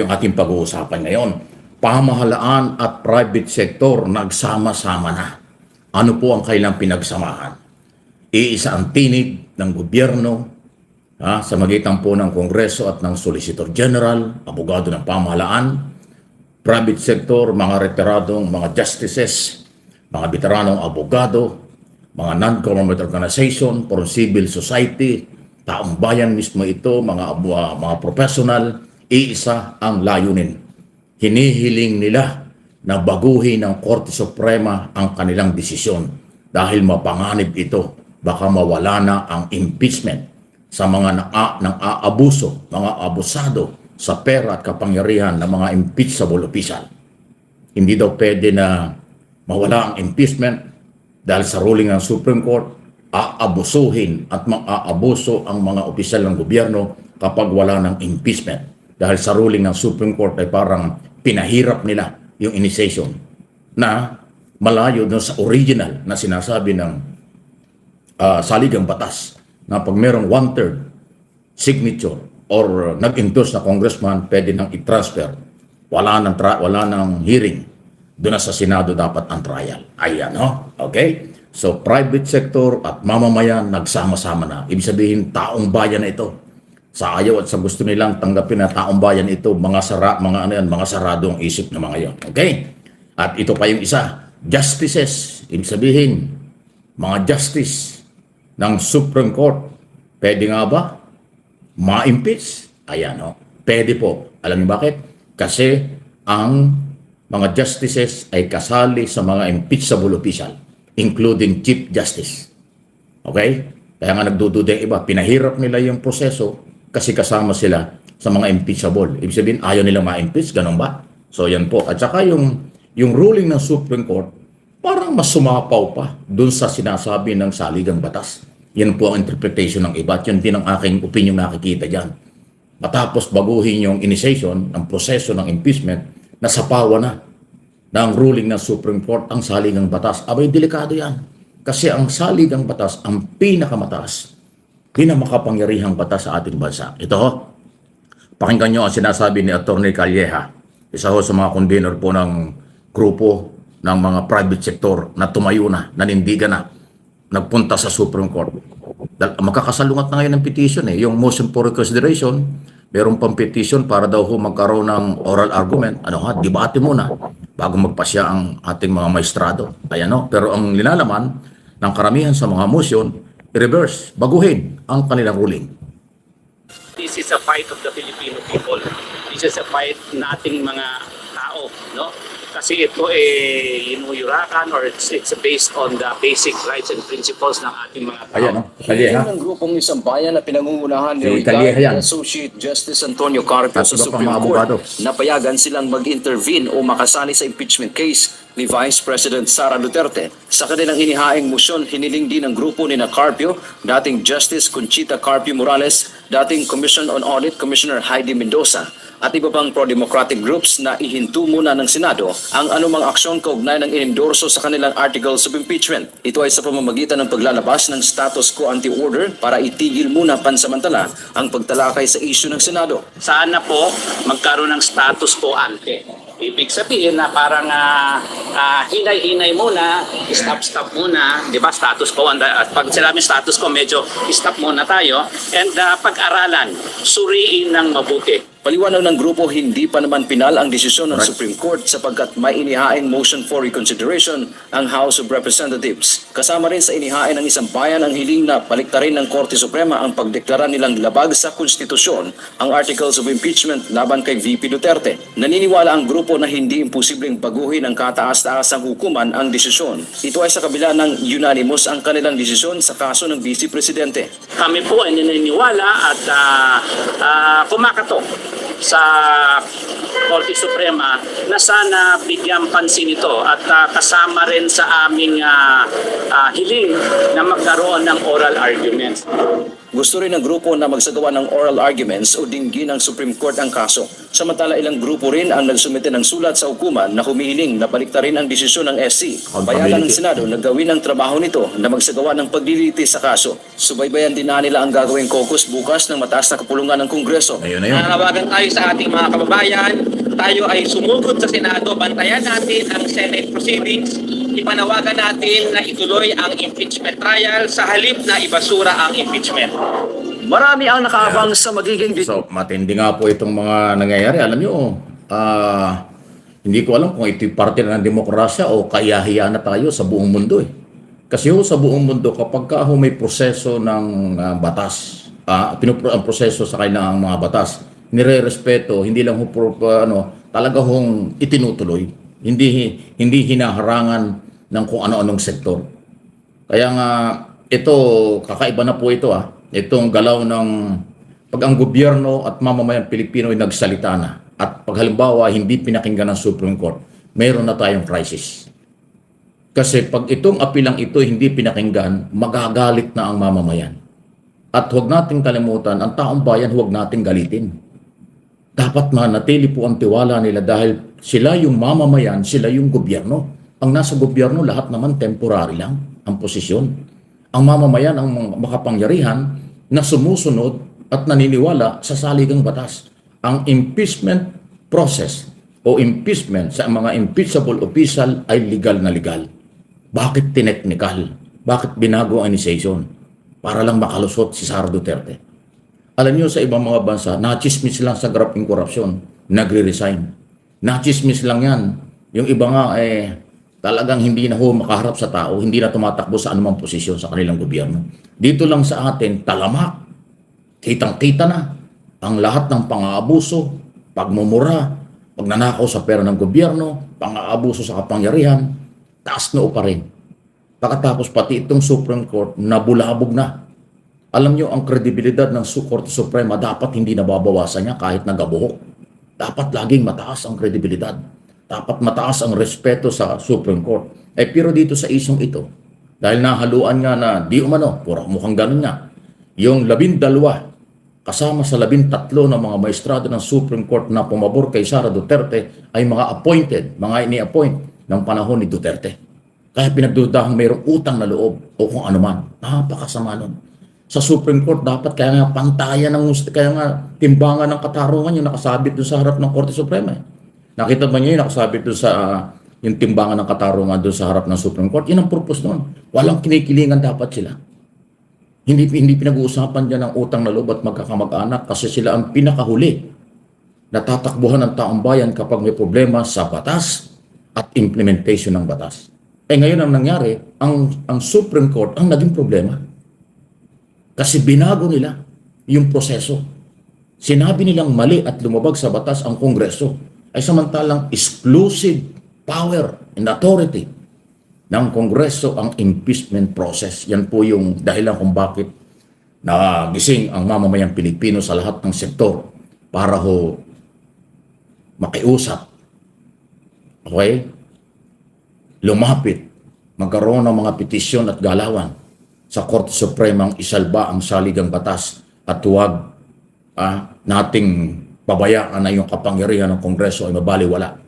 yung ating pag-uusapan ngayon. Pamahalaan at private sector nagsama-sama na. Ano po ang kailang pinagsamahan? Iisa ang tinig ng gobyerno sa magitan po ng Kongreso at ng Solicitor General, abogado ng pamahalaan, private sector, mga retiradong mga justices, mga veteranong abogado, mga non-government organization, for civil society, taong bayan mismo ito, mga professional, iisa ang layunin. Hinihiling nila na baguhin ng Korte Suprema ang kanilang desisyon dahil mapanganib ito, baka mawala na ang impeachment sa mga nang-aabuso, mga abusado sa pera at kapangyarihan ng mga impeachable official. Hindi daw pwede na mawala ang impeachment dahil sa ruling ng Supreme Court, aabusuhin at mang-aabuso ang mga opisyal ng gobyerno kapag wala ng impeachment. Dahil sa ruling ng Supreme Court ay parang pinahirap nila yung initiation na malayo doon sa original na sinasabi ng saligang batas na pag merong 1/3 signature or nag-endorse na congressman, pwede nang i-transfer. Wala nang hearing. Doon na sa Senado dapat ang trial. Ayan, no? Okay? So, private sector at mamamayan nagsama-sama na. Ibig sabihin, taong bayan na ito. Sa ayaw at sa gusto nilang tanggapin na taong bayan ito, mga sarado ang isip ng mga yon. Okay? At ito pa yung isa, justices. Ibig sabihin, mga justice ng Supreme Court. Pwede nga ba ma-impeach? Ayan, no? Pwede po. Alam niyo bakit? Kasi ang mga justices ay kasali sa mga impeachable official, including Chief Justice. Okay? Kaya nga nagdududa yung iba, pinahirap nila yung proseso kasi kasama sila sa mga impeachable. Ibig sabihin, ayaw nila ma-impeach, ganun ba? So yan po. At saka yung ruling ng Supreme Court, parang mas sumapaw pa dun sa sinasabi ng saligang batas. Yan po ang interpretation ng iba. At yun din ang aking opinion nakikita dyan. Matapos baguhin yung initiation ng proseso ng impeachment, nasapawa na ng ruling ng Supreme Court ang saligang batas. Abay, delikado yan. Kasi ang saligang batas, ang pinakamataas, pinamakapangyarihang batas sa ating bansa. Ito ho, pakinggan nyo ang sinasabi ni Atty. Calleja, isa ho sa mga convener po ng grupo ng mga private sector na tumayo na, nanindigan na, nagpunta sa Supreme Court. Magkakasalungat na ngayon ng petition yung motion for reconsideration. Meron pang petition para daw ho magkaroon ng oral argument. Debate muna bago magpasya ang ating mga maestrado. Ayan, no? Pero ang linalaman ng karamihan sa mga motion, i-reverse, baguhin ang kanilang ruling. This is a fight of the Filipino people. This is a fight nating mga tao, no? Kasi ito inuyurakan or it's based on the basic rights and principles ng ating mga tao. Ayan, no? Calleja. Yan ang grupong isang bayan na pinangungunahan ni Associate Justice Antonio Carpio sa Supreme Court. Napayagan silang mag-intervene o makasali sa impeachment case ni Vice President Sara Duterte. Sa kanilang inihaing motion, hiniling din ng grupo ni Carpio, dating Justice Conchita Carpio Morales, dating Commission on Audit Commissioner Heidi Mendoza, at iba pang pro-democratic groups na ihinto muna ng Senado ang anumang aksyon kaugnay ng inendorso sa kanilang articles of impeachment. Ito ay sa pamamagitan ng paglalabas ng status quo ante-order para itigil muna pansamantala ang pagtalakay sa issue ng Senado. Sana po magkaroon ng status quo ante. Ibig sabihin na parang hinay-hinay muna, stop muna, di ba? Status quo. At pag sinabi status quo, medyo stop muna tayo. And pag-aralan, suriin ng mabuti. Paliwanag ng grupo, hindi pa naman pinal ang desisyon ng Supreme Court sapagkat may inihaing motion for reconsideration ang House of Representatives. Kasama rin sa inihain ng isang bayan ang hiling na paliktarin ng Korte Suprema ang pagdeklara nilang labag sa konstitusyon ang articles of impeachment laban kay VP Duterte. Naniniwala ang grupo na hindi imposibleng baguhin ng kataas-taasang hukuman ang desisyon. Ito ay sa kabila ng unanimous ang kanilang desisyon sa kaso ng Vice Presidente. Kami po ay naniniwala at kumakatok sa Korte Suprema na sana bigyan pansin ito at kasama rin sa aming hiling na magkaroon ng oral arguments. Gusto rin ng grupo na magsagawa ng oral arguments o dinggin ng Supreme Court ang kaso. Samantala ilang grupo rin ang nagsumite ng sulat sa hukuman na humihiling na baliktarin ang desisyon ng SC. Payagan ng Senado na gawin ang trabaho nito na magsagawa ng paglilitis sa kaso. Subaybayan din na nila ang gagawing caucus bukas ng mataas na kapulungan ng Kongreso. Ayun na yun. Nanawagan tayo sa ating mga kababayan. Tayo ay sumugod sa Senado. Bantayan natin ang Senate proceedings. Ipanawagan natin na ituloy ang impeachment trial sa halip na ibasura ang impeachment. Marami ang nakaabang sa magiging So, matindi nga po itong mga nangyayari. Alam nyo, hindi ko alam kung ito'y parte na ng demokrasya o kayahiya na tayo sa buong mundo eh. Kasi sa buong mundo, kapag may proseso ng batas, ang proseso sa kailangang mga batas, nire-respeto, hindi lang talaga hong itinutuloy. Hindi hinaharangan ng kung ano-anong sektor. Kaya nga, ito, kakaiba na po ito itong galaw ng pag ang gobyerno at mamamayang Pilipino ay nagsalita na at pag halimbawa hindi pinakinggan ng Supreme Court, mayroon na tayong crisis. Kasi pag itong apilang ito hindi pinakinggan, magagalit na ang mamamayan. At huwag nating kalimutan, ang taong bayan huwag nating galitin. Dapat manatili po ang tiwala nila dahil sila yung mamamayan, sila yung gobyerno. Ang nasa gobyerno, lahat naman temporary lang ang posisyon. Ang mamamayan ang makapangyarihan na sumusunod at naniniwala sa saligang batas. Ang impeachment process o impeachment sa mga impeachable official ay legal na legal. Bakit tineknikal? Bakit binago ang initiation? Para lang makalusot si Sara Duterte. Alam niyo sa ibang mga bansa, nachismis lang sa grabing korupsyon, nagre-resign. Nachismis lang yan. Yung iba nga talagang hindi na makaharap sa tao, hindi na tumatakbo sa anumang posisyon sa kanilang gobyerno. Dito lang sa atin, talamak. Kitang-kita na ang lahat ng pang-aabuso, pagmumura, pagnanakaw sa pera ng gobyerno, pang-aabuso sa kapangyarihan, taas noo pa rin. Pagkatapos pati itong Supreme Court, nabulabog na. Alam nyo, ang kredibilidad ng Korte Suprema dapat hindi nababawasan niya kahit nagabuhok. Dapat laging mataas ang kredibilidad. Dapat mataas ang respeto sa Supreme Court. Pero dito sa isong ito, dahil nahaluan nga na di umano, pura mukhang ganun nga, yung 12 kasama sa 13 na mga maestrado ng Supreme Court na pumabor kay Sara Duterte ay mga appointed, mga ini-appoint ng panahon ni Duterte. Kaya pinagdudahan mayroong utang na loob o kung ano man. Napakasama nun. Sa Supreme Court dapat kaya nga pantayan kaya nga timbangan ng katarungan yung nakasabit doon sa harap ng Korte Suprema. Nakita ba niyo yung nakasabit doon sa yung timbangan ng katarungan doon sa harap ng Supreme Court? Yun ang purpose noon. Walang kinikilingan dapat sila. Hindi pinag-uusapan dyan ang utang na loob at magkakamag-anak kasi sila ang pinakahuli na tatakbuhan ng taong bayan kapag may problema sa batas at implementation ng batas. Ngayon ang nangyari, ang Supreme Court ang naging problema. Kasi binago nila yung proseso. Sinabi nilang mali at lumabag sa batas ang Kongreso ay samantalang exclusive power and authority ng Kongreso ang impeachment process. Yan po yung dahilan kung bakit nagising ang mamamayang Pilipino sa lahat ng sektor para makiusap. Okay? Lumapit, magkaroon ng mga petisyon at galawan sa Korte Supremang isalba ang saligang batas at huwag nating pabayaan na yung kapangyarihan ng Kongreso ay mabaliwala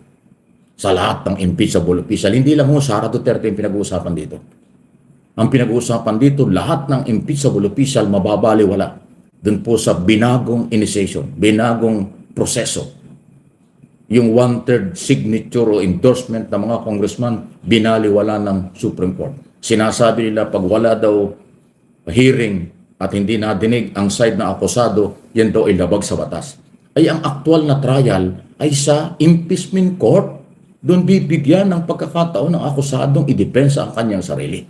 sa lahat ng impeachable official. Hindi lang Sara Duterte yung pinag-uusapan dito. Ang pinag-uusapan dito, lahat ng impeachable official mababaliwala dun po sa binagong initiation, binagong proseso. Yung 1/3 signature o endorsement ng mga congressman, binaliwala ng Supreme Court. Sinasabi nila pag wala daw hearing at hindi nadinig ang side na akusado, yan daw ay labag sa batas. Ay ang aktual na trial ay sa impeachment court. Doon bibigyan ng pagkakataon ng akusadong idepensa ang kanyang sarili.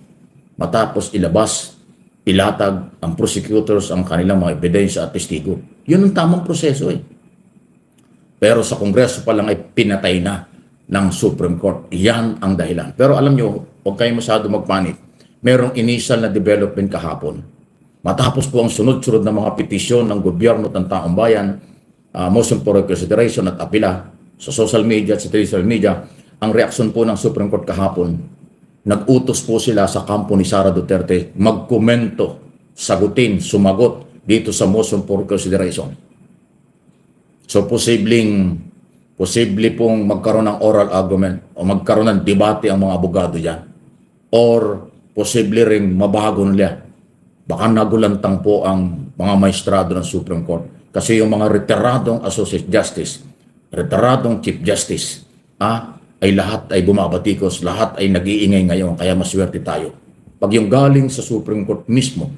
Matapos ilabas, ilatag ang prosecutors ang kanilang mga ebidensya at testigo. Yun ang tamang proseso Pero sa Kongreso pa lang ay pinatay na ng Supreme Court. Yan ang dahilan. Pero alam nyo, huwag kayo masyado magpanik. Merong initial na development kahapon. Matapos po ang sunod-sunod na mga petisyon ng gobyerno at ng taong bayan, motion for reconsideration at apila sa social media at sa traditional media, ang reaksyon po ng Supreme Court kahapon, nag-utos po sila sa kampo ni Sara Duterte magkomento, sagutin, sumagot dito sa motion for consideration. So posible pong magkaroon ng oral argument o magkaroon ng debate ang mga abogado dyan. Or posible ring mabago nila. Baka nagulantang po ang mga maestrado ng Supreme Court. Kasi yung mga retiradong Associate Justice, retiradong Chief Justice, ay lahat ay bumabatikos, lahat ay nag-iingay ngayon, kaya maswerte tayo. Pag yung galing sa Supreme Court mismo,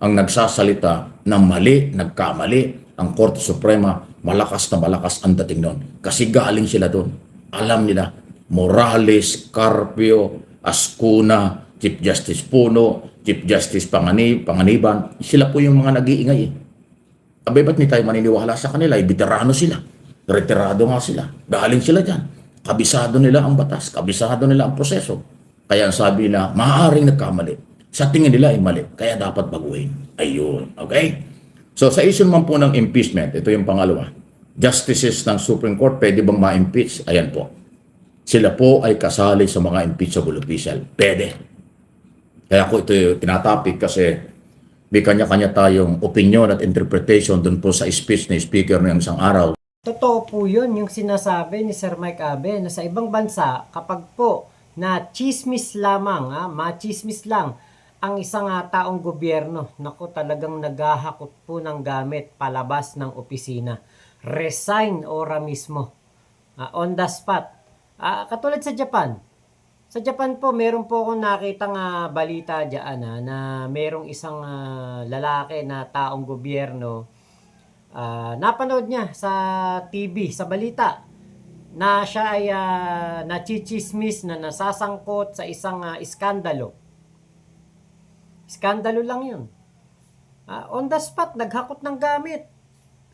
ang nagsasalita ng mali, nagkamali, ang Korte Suprema, malakas na malakas ang dating nun. Kasi galing sila doon. Alam nila, Morales, Carpio, Ascuna, Chief Justice Puno, Chief Justice Panganiban, sila po yung mga nag-iingay. Abay, ba't ni tayo maniniwala sa kanila? Veterano sila. Retirado nga sila. Galing sila dyan. Kabisado nila ang batas. Kabisado nila ang proseso. Kaya ang sabi nila, maaaring nagkamali. Sa tingin nila ay mali. Kaya dapat baguhin. Ayun. Okay? So sa issue naman po ng impeachment, ito yung pangalawa. Justices ng Supreme Court, pwede bang ma-impeach? Ayan po. Sila po ay kasali sa mga impeachable official. Pwede. Kaya ko ito yung tinatapik kasi may kanya-kanya tayong opinion at interpretation dun po sa speech ni Speaker ng isang araw. Totoo po yun, yung sinasabi ni Sir Mike Abe na sa ibang bansa, kapag po na chismis lamang, machismis lang ang isang taong gobyerno, naku, talagang naghahakot po ng gamit palabas ng opisina. Resign ora mismo. On the spot. Katulad sa Japan. Sa Japan po, meron po akong nakitang balita dyan na merong isang lalaki na taong gobyerno. Napanood niya sa TV, sa balita, na siya ay nachichismis na nasasangkot sa isang iskandalo. Iskandalo lang yun. On the spot, naghakot ng gamit.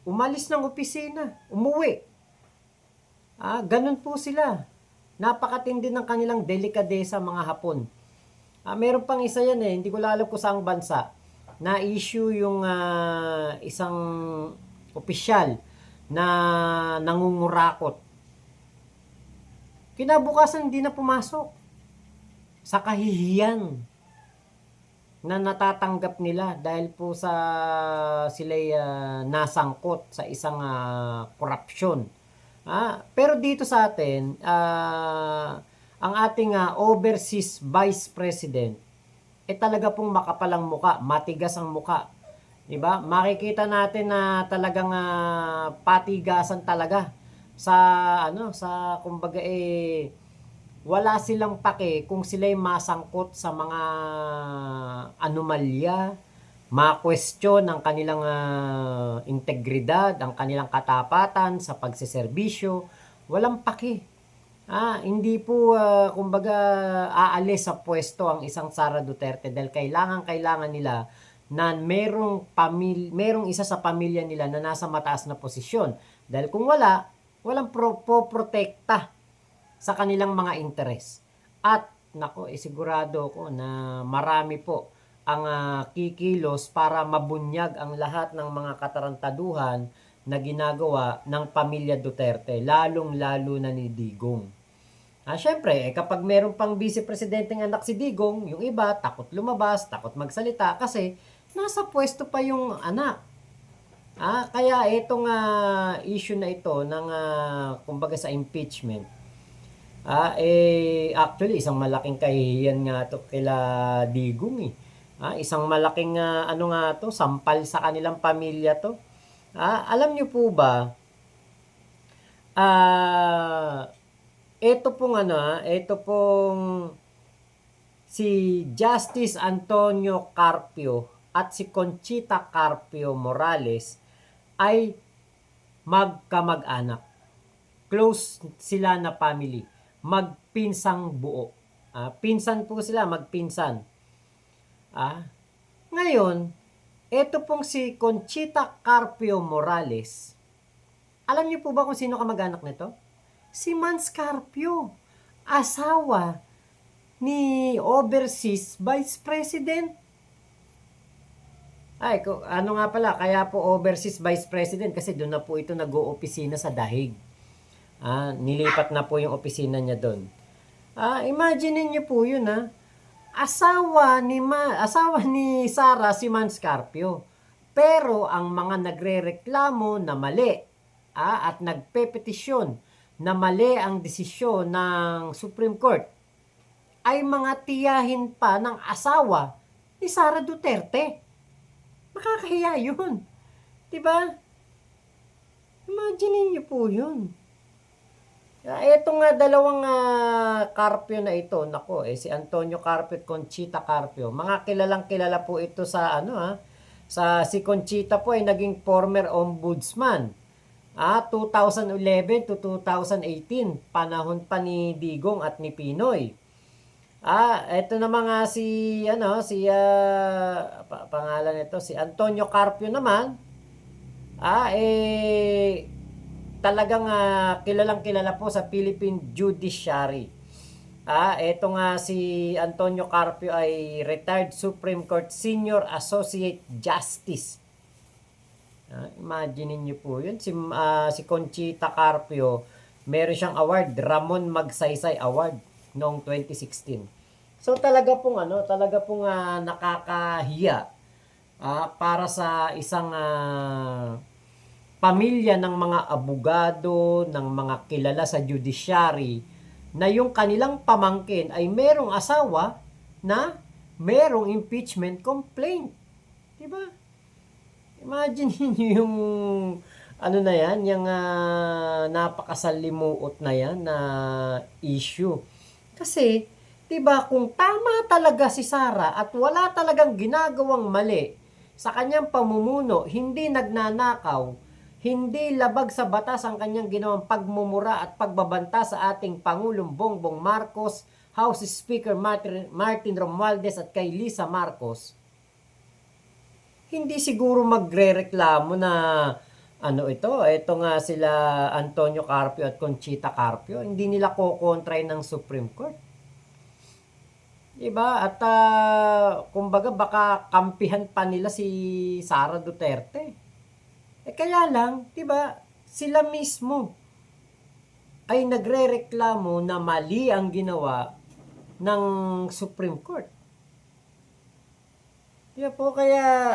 Umalis ng opisina. Umuwi. Ganun po sila. Napakatindi ng kanilang delikadesa mga Hapon. Meron pang isa yan hindi ko alam kung saang bansa. Na-issue yung isang opisyal na nangungurakot. Kinabukasan hindi na pumasok. Sa kahihiyan na natatanggap nila dahil po sa sila'y nasangkot sa isang korupsyon. Pero dito sa atin, ang ating overseas Vice President, talaga pong makapalang muka, matigas ang muka. Diba? Makikita natin na talagang patigasan talaga sa kumbaga wala silang pake kung sila'y masangkot sa mga anomalya, ma-question ang kanilang integridad, ang kanilang katapatan sa pagseserbisyo. Walang pake. Hindi po kumbaga aalis sa pwesto ang isang Sara Duterte dahil kailangan nila na merong isa sa pamilya nila na nasa mataas na posisyon. Dahil kung walang poprotekta sa kanilang mga interes. At nako, sigurado ko na marami po ang kikilos para mabunyag ang lahat ng mga katarantaduhan na ginagawa ng pamilya Duterte, lalong-lalo na ni Digong. Siyempre, kapag meron pang vice-presidenteng anak si Digong, yung iba takot lumabas, takot magsalita kasi nasa pwesto pa yung anak. Kaya itong issue na ito ng kumbaga sa impeachment, actually isang malaking kahihiyan nga to kila Digong isang malaking sampal sa kanilang pamilya to. Alam niyo po ba, ito pong si Justice Antonio Carpio at si Conchita Carpio Morales ay magkamag-anak. Close sila na family. Magpinsang buo. Pinsan po sila, magpinsan. Ngayon, ito pong si Conchita Carpio Morales. Alam niyo po ba kung sino kamag-anak nito? Si Mans Carpio, asawa ni overseas Vice President. Kaya po overseas Vice President kasi doon na po ito nag-oopisina sa Dahig. Nilipat na po yung opisina niya doon. Imagine niyo po yun Asawa ni Sara si Mans Carpio. Pero ang mga nagrereklamo na mali at nagpepetisyon na mali ang desisyon ng Supreme Court ay mga tiyahin pa ng asawa ni Sara Duterte. Nakakahiya yun. Diba? Imagine niyo po yun. Ito nga dalawang Carpio na ito, nako, si Antonio Carpio at Conchita Carpio. Mga kilalang kilala po ito sa sa si Conchita po ay naging former ombudsman. 2011 to 2018, panahon pa ni Digong at ni Pinoy. Ito na mga pangalan nito, si Antonio Carpio naman, talagang kilalang kilala po sa Philippine Judiciary. Ito nga si Antonio Carpio ay retired Supreme Court Senior Associate Justice. Imagine niyo po yun. Si Conchita Carpio, meron siyang award, Ramon Magsaysay Award noong 2016. So talaga pong nakakahiya para sa isang pamilya ng mga abogado, ng mga kilala sa judiciary, na yung kanilang pamangkin ay merong asawa na merong impeachment complaint. Diba? Imagine niyo yung na yan, yung napakasalimuot na yan na issue. Kasi, diba, kung tama talaga si Sara at wala talagang ginagawang mali sa kanyang pamumuno, hindi nagnanakaw, hindi labag sa batas ang kanyang ginawang pagmumura at pagbabanta sa ating Pangulong Bongbong Marcos, House Speaker Martin Romualdez at kay Lisa Marcos, hindi siguro magrereklamo na ito nga sila Antonio Carpio at Conchita Carpio, hindi nila kokontray ng Supreme Court. Diba? At kumbaga baka kampihan pa nila si Sara Duterte. Kaya lang, diba, sila mismo ay nagrereklamo na mali ang ginawa ng Supreme Court. Diba po, kaya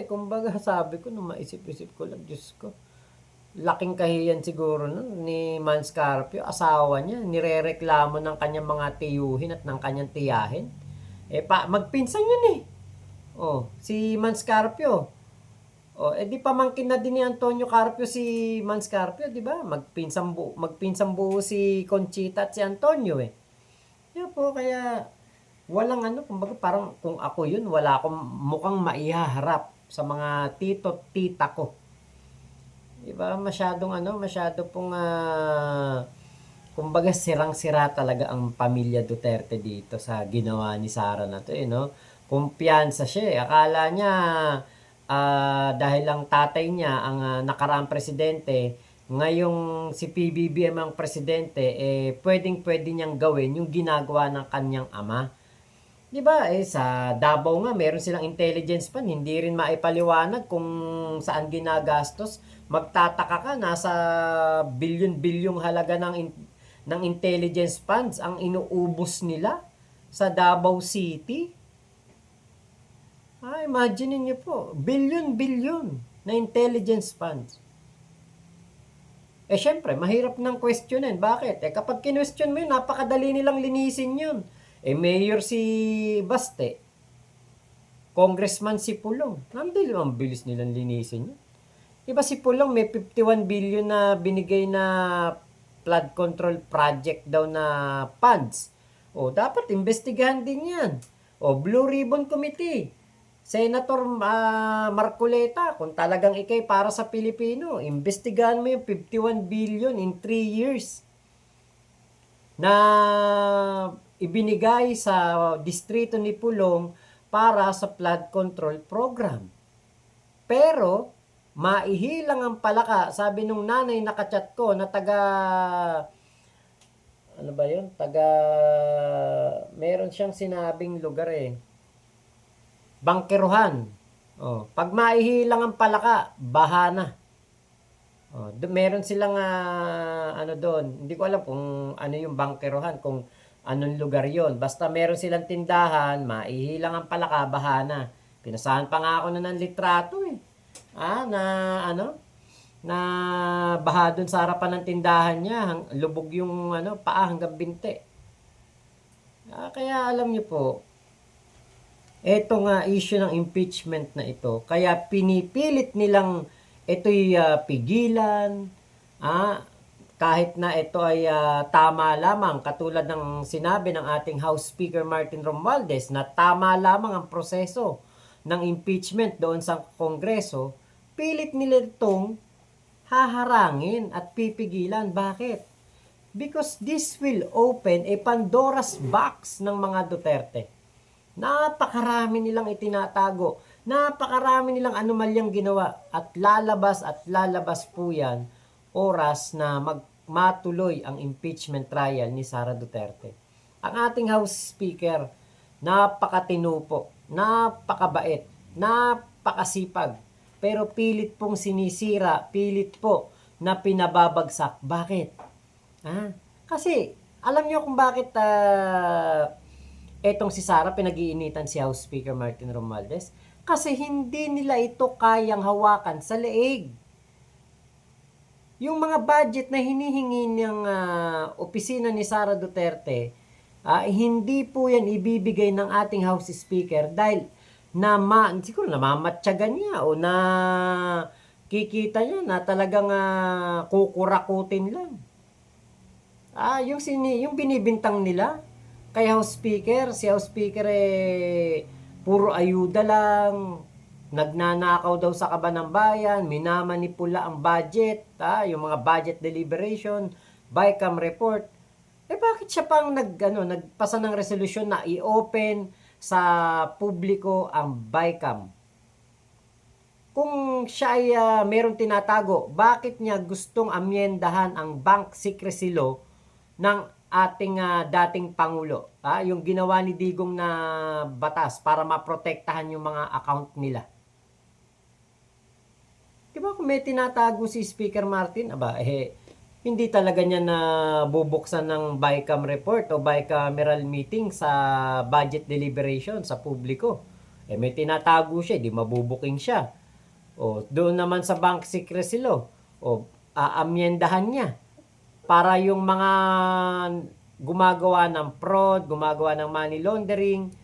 kumbaga sabi ko, nung maisip-isip ko lang, Diyos ko, laking kahiyan siguro nun ni Mans Carpio, asawa niya, nirereklamo ng kanyang mga tiyuhin at ng kanyang tiyahin. Magpinsan yun si Mans Carpio. Di pamangkin na din ni Antonio Carpio si Mans Carpio, di ba? Magpinsang buo si Conchita at si Antonio Yan po, kaya walang kumbaga parang kung ako yun, wala akong mukhang maihaharap sa mga tito-tita ko. Di ba? Masyado pong kumbaga sirang-sira talaga ang pamilya Duterte dito sa ginawa ni Sara na to, Kumpiyansa siya. Akala niya dahil lang tatay niya ang nakaraang presidente, ngayong si PBBM ang presidente, pwedeng-pwede niyang gawin yung ginagawa ng kanyang ama. Di ba? Sa Davao nga, meron silang intelligence fund, hindi rin maipaliwanag kung saan ginagastos. Magtataka ka, nasa bilyon-bilyong halaga ng intelligence funds ang inuubos nila sa Davao City. Imagine niyo po, bilyon-bilyon na intelligence funds. Syempre, mahirap nang questionin. Bakit? Kapag kinwestiyon mo yun, napakadali nilang linisin yun. Mayor si Baste, Congressman si Pulong, ang bilis nilang linisin yun. Diba si Pulong may 51 billion na binigay na flood control project daw na funds. Dapat investigahan din yan. Blue Ribbon Committee. Senator Marcoleta, kung talagang ikay para sa Pilipino, imbestigahan mo yung 51 billion in 3 years na ibinigay sa distrito ni Pulong para sa flood control program. Pero, maihilang ang palaka. Sabi nung nanay na kachat ko na meron siyang sinabing lugar Bangkeruhan. Pag maihilang ang palaka, baha na. Meron silang doon. Hindi ko alam kung ano yung Bangkeruhan, kung anong lugar yon. Basta meron silang tindahan, maihilang ang palaka, baha na. Pinasahan pa nga ako na ng litrato Na na baha dun sa harapan ng tindahan niya, lubog yung paa hanggang binte. Kaya alam niyo po, eto nga issue ng impeachment na ito, kaya pinipilit nilang ito'y pigilan, kahit na ito ay tama lamang, katulad ng sinabi ng ating House Speaker Martin Romualdez na tama lamang ang proseso ng impeachment doon sa Kongreso, pilit nila itong haharangin at pipigilan. Bakit? Because this will open a Pandora's box ng mga Duterte. Napakarami nilang itinatago. Napakarami nilang anomalyang ginawa. At lalabas po yan oras na matuloy ang impeachment trial ni Sara Duterte. Ang ating House Speaker, napakatino po, napakabait, napakasipag. Pero pilit pong sinisira, pilit po na pinababagsak. Bakit? Kasi alam niyo kung bakit etong si Sara pinag-iinitan si House Speaker Martin Romualdez? Kasi hindi nila ito kayang hawakan sa leeg. Yung mga budget na hinihingi ng opisina ni Sara Duterte, hindi po yan ibibigay ng ating House Speaker dahil siguro namamatyagan niya o na kikita niya na talagang kukurakutin lang. Yung binibintang nila kay House Speaker, si House Speaker puro ayuda lang, nagnanakaw daw sa kaban ng bayan, minamanipula ang budget, yung mga budget deliberation, BICAM report. Bakit siya pang nagpasa ng resolusyon na i-open sa publiko ang BICAM? Kung siya ay merong tinatago, bakit niya gustong amyendahan ang Bank Secrecy Law ng ating dating Pangulo? Yung ginawa ni Digong na batas para maprotektahan yung mga account nila. Diba kung may tinatago si Speaker Martin, hindi talaga niya na bubuksan ng BICAM report o bicameral meeting sa budget deliberation sa publiko. May tinatago siya, di mabubuking siya. Doon naman sa Bank Secrecy Law, aamyendahan niya para yung mga gumagawa ng fraud, gumagawa ng money laundering,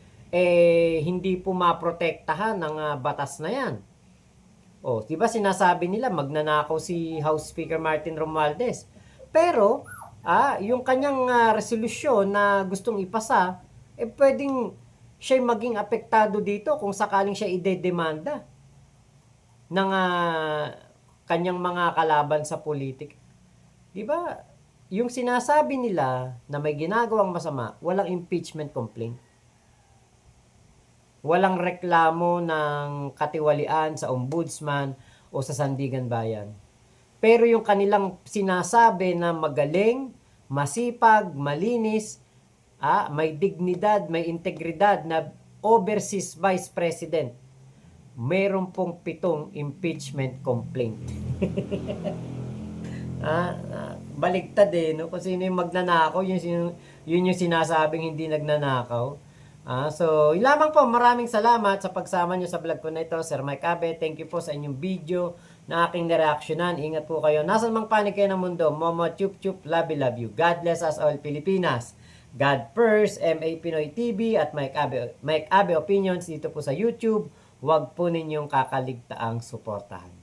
hindi po maprotektahan ng batas na yan. Diba sinasabi nila magnanakaw si House Speaker Martin Romualdez. Pero, yung kanyang resolusyon na gustong ipasa, pwedeng siya maging apektado dito kung sakaling siya idedemanda ng kanyang mga kalaban sa politik. Diba? Yung sinasabi nila na may ginagawang masama, walang impeachment complaint. Walang reklamo ng katiwalian sa ombudsman o sa Sandigan Bayan. Pero yung kanilang sinasabi na magaling, masipag, malinis, may dignidad, may integridad na overseas vice president, meron pong 7 impeachment complaint. Baligtad no? Kung sino yung magnanakaw, yun yung sinasabing hindi nagnanakaw. So, lamang po, maraming salamat sa pagsama nyo sa vlog ko na ito, Sir Mike Abe. Thank you po sa inyong video na aking nireaksyonan. Ingat po kayo. Nasaan mang panig kayo ng mundo, Momo Chup Chup, love you. God bless us all, Pilipinas. God first, MA Pinoy TV at Mike Abe Opinions dito po sa YouTube. Huwag po ninyong kakaligtaang suportahan.